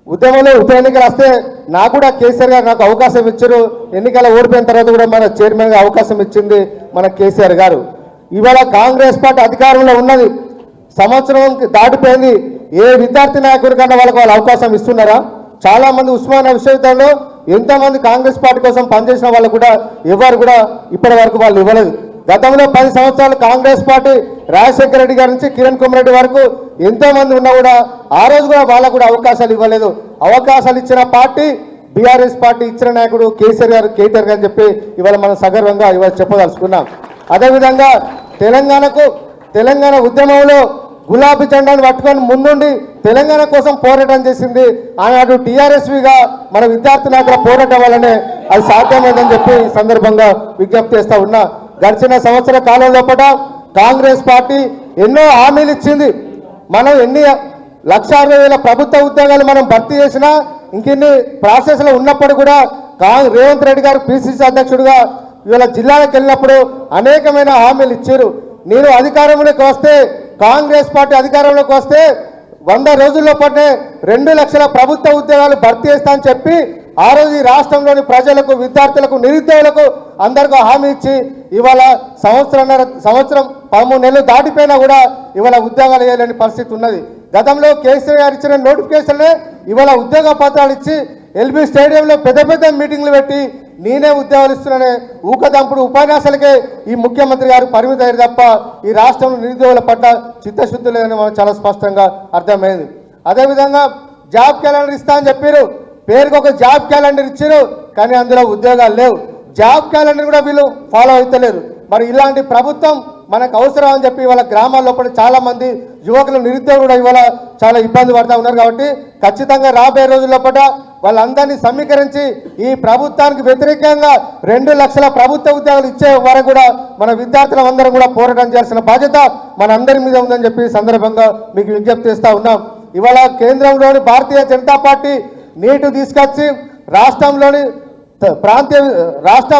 ఉద్యమంలో ఉప ఎన్నికలు వస్తే నాకు కూడా కేసీఆర్ గారు నాకు అవకాశం ఇచ్చారు. ఎన్నికల ఓడిపోయిన తర్వాత కూడా మన చైర్మన్గా అవకాశం ఇచ్చింది మన కేసీఆర్ గారు. ఇవాళ కాంగ్రెస్ పార్టీ అధికారంలో ఉన్నది, సంవత్సరం దాటిపోయింది. ఏ విద్యార్థి నాయకుడి కన్నా వాళ్ళకు వాళ్ళు అవకాశం ఇస్తున్నారా? చాలా మంది ఉస్మానియా విశ్వవిద్యాలయంలో ఎంతోమంది కాంగ్రెస్ పార్టీ కోసం పనిచేసిన వాళ్ళు కూడా ఎవరు కూడా ఇప్పటి వరకు వాళ్ళు ఇవ్వలేదు. గతంలో 10 సంవత్సరాలు కాంగ్రెస్ పార్టీ రాజశేఖర రెడ్డి గారి నుంచి కిరణ్ కుమార్ రెడ్డి వరకు ఎంతో మంది ఉన్నా కూడా ఆ రోజు కూడా వాళ్ళకు కూడా అవకాశాలు ఇవ్వలేదు. అవకాశాలు ఇచ్చిన పార్టీ బీఆర్ఎస్ పార్టీ, ఇచ్చిన నాయకుడు కేసీఆర్ గారు, కేటీఆర్ గారు అని చెప్పి ఇవాళ మనం సగర్వంగా ఇవాళ చెప్పదలుచుకున్నాం. అదేవిధంగా తెలంగాణ ఉద్యమంలో గులాబీ జెండాను పట్టుకొని ముందుండి తెలంగాణ కోసం పోరాటం చేసింది ఆనాడు టీఆర్ఎస్విగా మన విద్యార్థి నాయకుల పోరాటం వల్లనే అది సాధ్యమైందని చెప్పి ఈ సందర్భంగా విజ్ఞప్తి చేస్తా ఉన్నా. గడిచిన సంవత్సర కాలం లోపల కాంగ్రెస్ పార్టీ ఎన్నో హామీలు ఇచ్చింది. మనం ఎన్ని 1,60,000 ప్రభుత్వ ఉద్యోగాలు మనం భర్తీ చేసినా ఇంకెన్ని ప్రాసెస్లో ఉన్నప్పుడు కూడా రేవంత్ రెడ్డి గారు పిసిసి అధ్యక్షుడిగా ఇవాళ జిల్లాలకు వెళ్ళినప్పుడు అనేకమైన హామీలు ఇచ్చారు. నేను అధికారంలోకి వస్తే, కాంగ్రెస్ పార్టీ అధికారంలోకి వస్తే 100 రోజుల్లో పట్టే 2 లక్షల ప్రభుత్వ ఉద్యోగాలు భర్తీ చేస్తా అని చెప్పి ఆ రోజు ఈ రాష్ట్రంలోని ప్రజలకు, విద్యార్థులకు, నిరుద్యోగులకు అందరికీ హామీ ఇచ్చి ఇవాళ సంవత్సరం 13 నెలలు దాటిపోయినా కూడా ఇవాళ ఉద్యోగాలు వేయలేని పరిస్థితి ఉన్నది. గతంలో కేసీఆర్ గారు ఇచ్చిన నోటిఫికేషన్లే ఇవాళ ఉద్యోగ పత్రాలు ఇచ్చి ఎల్బీ స్టేడియంలో పెద్ద మీటింగ్లు పెట్టి నేనే ఉద్యోగాలు ఇస్తున్నానే ఊకదంపుడు ఉపన్యాసాలకే ఈ ముఖ్యమంత్రి గారు పరిమితి అయ్యారు తప్ప ఈ రాష్ట్రంలో నిరుద్యోగుల పట్ల చిత్తశుద్ధి లేదని మనకు చాలా స్పష్టంగా అర్థమైంది. అదేవిధంగా జాబ్ క్యాలెండర్ ఇస్తా అని చెప్పారు. పేరుకు ఒక జాబ్ క్యాలెండర్ ఇచ్చారు, కానీ అందులో ఉద్యోగాలు లేవు. జాబ్ క్యాలెండర్ కూడా వీళ్ళు ఫాలో అవుతలేరు. మరి ఇలాంటి ప్రభుత్వం మనకు అవసరం అని చెప్పి ఇవాళ గ్రామాల్లో కూడా చాలా మంది యువకులు, నిరుద్యోగులు కూడా ఇవాళ చాలా ఇబ్బంది పడుతూ ఉన్నారు. కాబట్టి ఖచ్చితంగా రాబోయే రోజుల్లో వాళ్ళందరినీ సమీకరించి ఈ ప్రభుత్వానికి వ్యతిరేకంగా 2 లక్షల ప్రభుత్వ ఉద్యోగాలు ఇచ్చే వరకు కూడా మన విద్యార్థులం అందరం కూడా పోరాటం చేయాల్సిన బాధ్యత మన అందరి మీద ఉందని చెప్పి సందర్భంగా మీకు విజ్ఞప్తి చేస్తూ ఉన్నాం. ఇవాళ కేంద్రంలోని భారతీయ జనతా పార్టీ నీటు తీసుకొచ్చి రాష్ట్రంలోని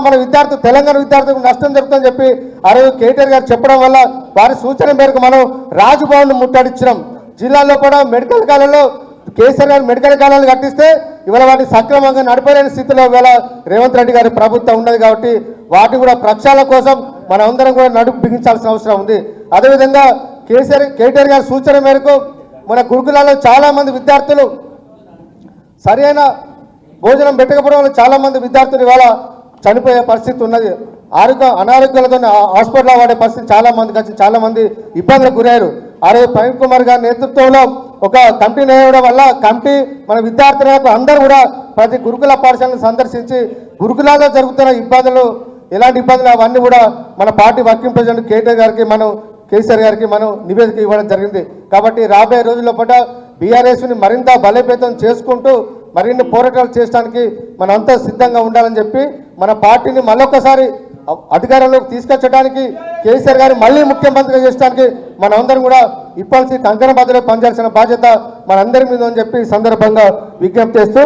మన విద్యార్థులు, తెలంగాణ విద్యార్థులకు నష్టం జరుగుతుందని చెప్పి ఆ రోజు కేటీఆర్ గారు చెప్పడం వల్ల వారి సూచన మేరకు మనం రాజ్భవన్ ముట్టడిచ్చినాం. జిల్లాలో కూడా మెడికల్ కాలేజీలో కేసీఆర్ గారు మెడికల్ కాలేజీలు కట్టిస్తే ఇవాళ వాటిని సక్రమంగా నడపలేని స్థితిలో ఇవాళ రేవంత్ రెడ్డి గారి ప్రభుత్వం ఉన్నది. కాబట్టి వాటి కూడా ప్రక్షాళన కోసం మనం అందరం కూడా నడుపు బిగించాల్సిన అవసరం ఉంది. అదేవిధంగా కేటీఆర్ గారి సూచన మేరకు మన గురుకులాల్లో చాలామంది విద్యార్థులు సరైన భోజనం పెట్టకపోవడం వల్ల చాలామంది విద్యార్థులు ఇవాళ చనిపోయే పరిస్థితి ఉన్నది. అనారోగ్యాలతో హాస్పిటల్లో వాడే పరిస్థితి చాలామంది ఇబ్బందులకు గురయ్యారు. ఆరోజు ప్రవీణ్ కుమార్ గారి నేతృత్వంలో ఒక కమిటీ వేయడం వల్ల కమిటీ మన విద్యార్థులకు అందరూ కూడా ప్రతి గురుకుల పాఠశాలను సందర్శించి గురుకులాల్లో జరుగుతున్న ఇబ్బందులు, ఎలాంటి ఇబ్బందులు అవన్నీ కూడా మన పార్టీ వర్కింగ్ ప్రెసిడెంట్ కేసీఆర్ గారికి మనం నివేదిక ఇవ్వడం జరిగింది. కాబట్టి రాబోయే రోజుల్లో బీఆర్ఎస్ని మరింత బలోపేతం చేసుకుంటూ మరిన్ని పోరాటాలు చేయడానికి మనంతా సిద్ధంగా ఉండాలని చెప్పి మన పార్టీని మళ్ళొకసారి అధికారంలోకి తీసుకొచ్చడానికి, కేసీఆర్ గారిని మళ్ళీ ముఖ్యమంత్రిగా చేయడానికి మనందరం కూడా ఇప్పటి కంకణ బద్దలో పనిచేయాల్సిన బాధ్యత మనందరి మీద అని చెప్పి సందర్భంగా విజ్ఞప్తి చేస్తూ